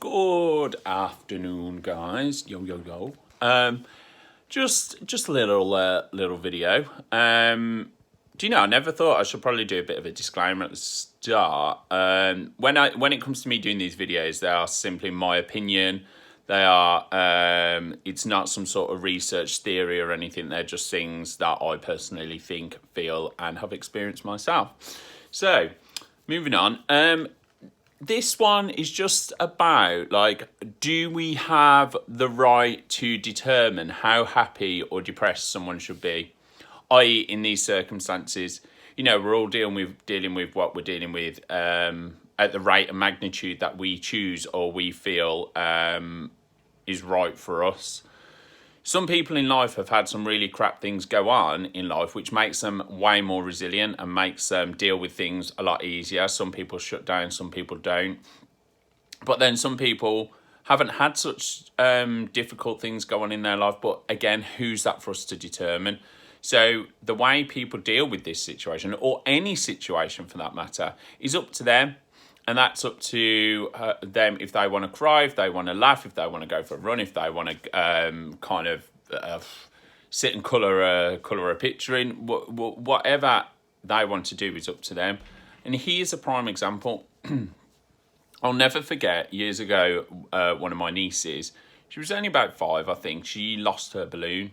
Good afternoon, guys. Yo, yo, yo. Just a little video. Do you know? I never thought I should probably do a bit of a disclaimer at the start. When it comes to me doing these videos, they are simply my opinion. They are. It's not some sort of research theory or anything. They're just things that I personally think, feel, and have experienced myself. So, moving on. This one is just about, do we have the right to determine how happy or depressed someone should be? I.e., in these circumstances, we're all dealing with what we're dealing with at the rate and magnitude that we choose or we feel is right for us. Some people in life have had some really crap things go on in life, which makes them way more resilient and makes them deal with things a lot easier. Some people shut down, some people don't. But then some people haven't had such difficult things go on in their life. But again, who's that for us to determine? So the way people deal with this situation, or any situation for that matter, is up to them. And that's up to them if they want to cry, if they want to laugh, if they want to go for a run, if they want to sit and colour a picture in. Whatever they want to do is up to them. And here's a prime example. I'll never forget, years ago, one of my nieces, she was only about 5, I think. She lost her balloon.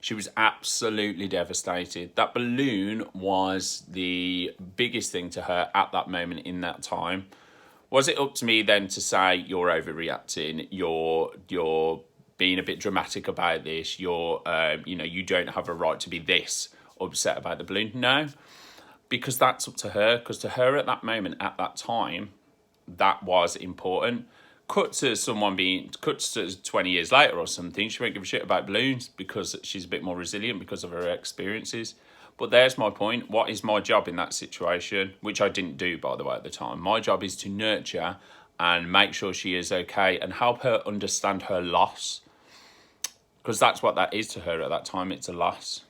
She was absolutely devastated. That balloon was the biggest thing to her at that moment in that time. Was it up to me then to say, you're overreacting, you're being a bit dramatic about this, you don't have a right to be this upset about the balloon? No, because that's up to her. Because to her at that moment, at that time, that was important. Cut to 20 years later or something, she won't give a shit about balloons because she's a bit more resilient because of her experiences. But there's my point. What is my job in that situation? Which I didn't do, by the way, at the time. My job is to nurture and make sure she is okay and help her understand her loss. Because that's what that is to her at that time. It's a loss.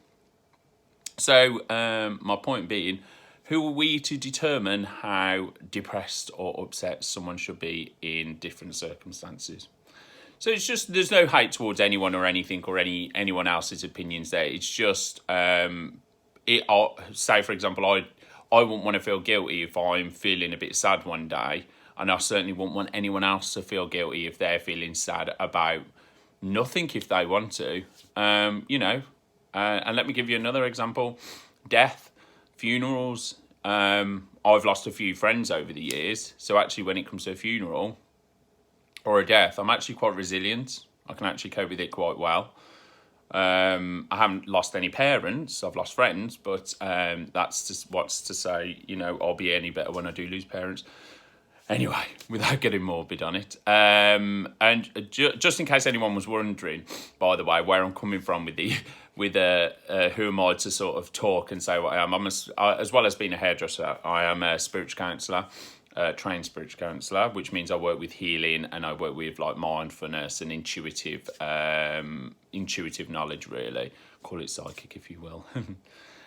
So my point being, who are we to determine how depressed or upset someone should be in different circumstances? So it's just, there's no hate towards anyone or anything or anyone else's opinions there. It's just, say for example, I wouldn't want to feel guilty if I'm feeling a bit sad one day, and I certainly wouldn't want anyone else to feel guilty if they're feeling sad about nothing if they want to, and let me give you another example. Death, funerals. I've lost a few friends over the years, so actually when it comes to a funeral or a death, I'm actually quite resilient. I can actually cope with it quite well. I haven't lost any parents, I've lost friends, but that's just what's to say, I'll be any better when I do lose parents. Anyway, without getting morbid on it, and just in case anyone was wondering, by the way, where I'm coming from with who am I to sort of talk and say what I am? As well as being a hairdresser, I am a spiritual counsellor, trained spiritual counsellor, which means I work with healing and I work with mindfulness and intuitive knowledge, really. Call it psychic, if you will.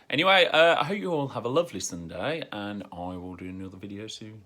Anyway, I hope you all have a lovely Sunday, and I will do another video soon.